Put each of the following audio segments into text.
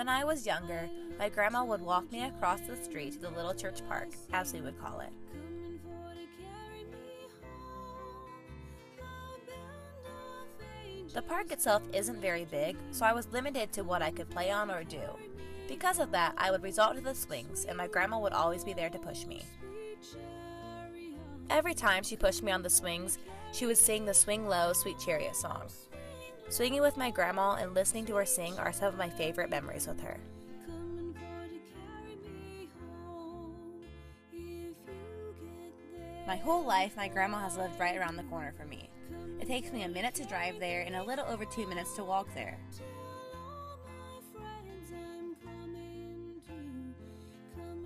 When I was younger, my grandma would walk me across the street to the little church park, as we would call it. The park itself isn't very big, so I was limited to what I could play on or do. Because of that, I would resort to the swings, and my grandma would always be there to push me. Every time she pushed me on the swings, she would sing the Swing Low, Sweet Chariot song. Swinging with my grandma and listening to her sing are some of my favorite memories with her. My whole life, my grandma has lived right around the corner from me. It takes me a minute to drive there and a little over 2 minutes to walk there.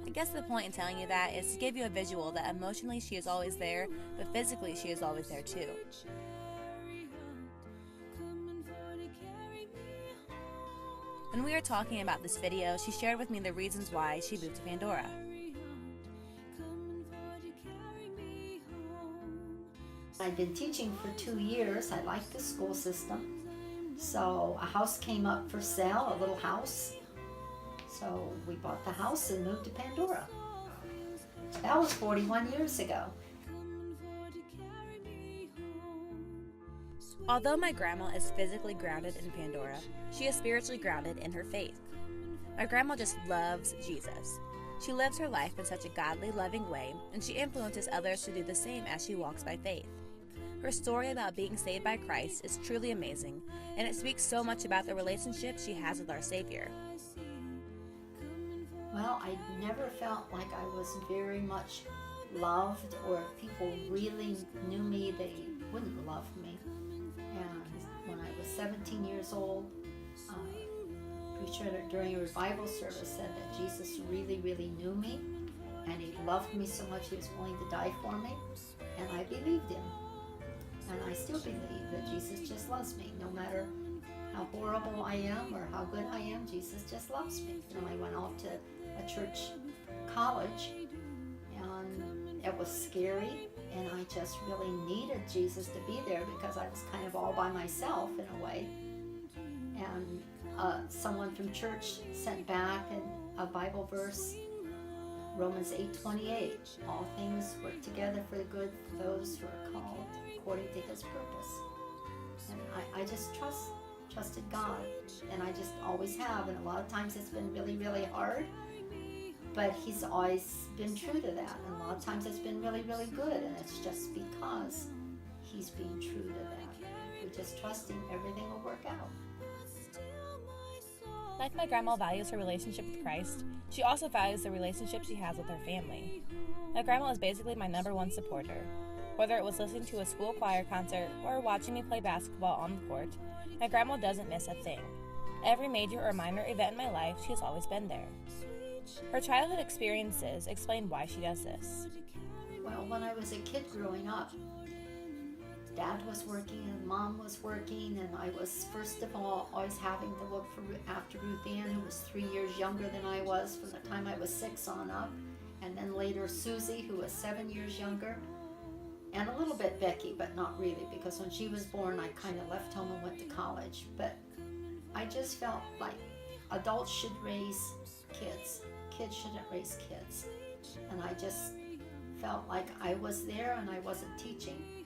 I guess the point in telling you that is to give you a visual that emotionally she is always there, but physically she is always there too. When we were talking about this video, she shared with me the reasons why she moved to Pandora. I've been teaching for 2 years. I like the school system. So a house came up for sale, a little house. So we bought the house and moved to Pandora. That was 41 years ago. Although my grandma is physically grounded in Pandora, she is spiritually grounded in her faith. My grandma just loves Jesus. She lives her life in such a godly, loving way, and she influences others to do the same as she walks by faith. Her story about being saved by Christ is truly amazing, and it speaks so much about the relationship she has with our Savior. Well, I never felt like I was very much loved, or if people really knew me, they wouldn't love me. And when I was 17 years old, preacher during a revival service said that Jesus really, really knew me, and he loved me so much he was willing to die for me, and I believed him. And I still believe that Jesus just loves me, no matter how horrible I am or how good I am. Jesus just loves me. And I went off to a church college, and it was scary, and I just really needed Jesus to be there because I was kind of all by myself in a way. And someone from church sent back a Bible verse, Romans 8:28. All things work together for the good for those who are called according to his purpose. And I just trusted God, and I just always have. And a lot of times it's been really, really hard, but he's always been true to that. And a lot of times it's been really, really good, and it's just because he's being true to that. We're just trusting everything will work out. Like my grandma values her relationship with Christ, she also values the relationship she has with her family. My grandma is basically my #1 supporter. Whether it was listening to a school choir concert or watching me play basketball on the court, my grandma doesn't miss a thing. Every major or minor event in my life, she has always been there. Her childhood experiences explain why she does this. Well, when I was a kid growing up, Dad was working and Mom was working, and I was, first of all, always having to look after Ruth Ann, who was 3 years younger than I was from the time I was 6 on up, and then later Susie, who was 7 years younger, and a little bit Becky, but not really, because when she was born, I kind of left home and went to college. But I just felt like adults should raise kids. Kids shouldn't raise kids. And I just felt like I was there and I wasn't teaching.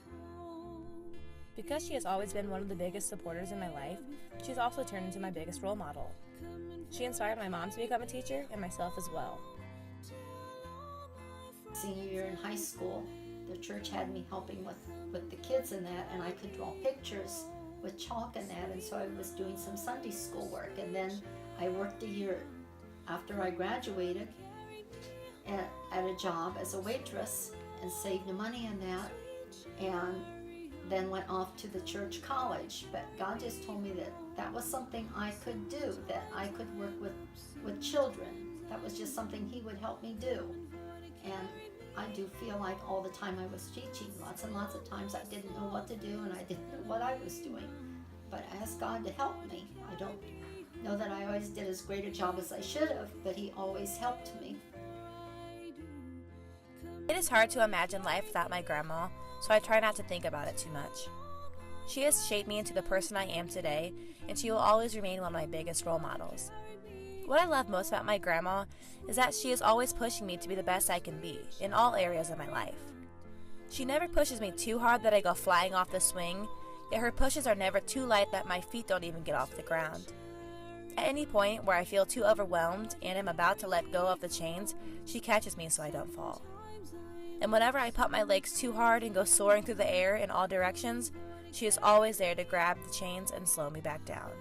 Because she has always been one of the biggest supporters in my life, she's also turned into my biggest role model. She inspired my mom to become a teacher, and myself as well. Senior year in high school, the church had me helping with the kids in that, and I could draw pictures with chalk and that, and so I was doing some Sunday school work. And then I worked a year after I graduated at a job as a waitress and saved the money in that, and then went off to the church college. But God just told me that that was something I could do, that I could work with children. That was just something he would help me do. And I do feel like all the time I was teaching, lots and lots of times I didn't know what to do and I didn't know what I was doing. But I asked God to help me. I don't know that I always did as great a job as I should have, but he always helped me. It is hard to imagine life without my grandma, so I try not to think about it too much. She has shaped me into the person I am today, and she will always remain one of my biggest role models. What I love most about my grandma is that she is always pushing me to be the best I can be in all areas of my life. She never pushes me too hard that I go flying off the swing, yet her pushes are never too light that my feet don't even get off the ground. At any point where I feel too overwhelmed and am about to let go of the chains, she catches me so I don't fall. And whenever I pump my legs too hard and go soaring through the air in all directions, she is always there to grab the chains and slow me back down.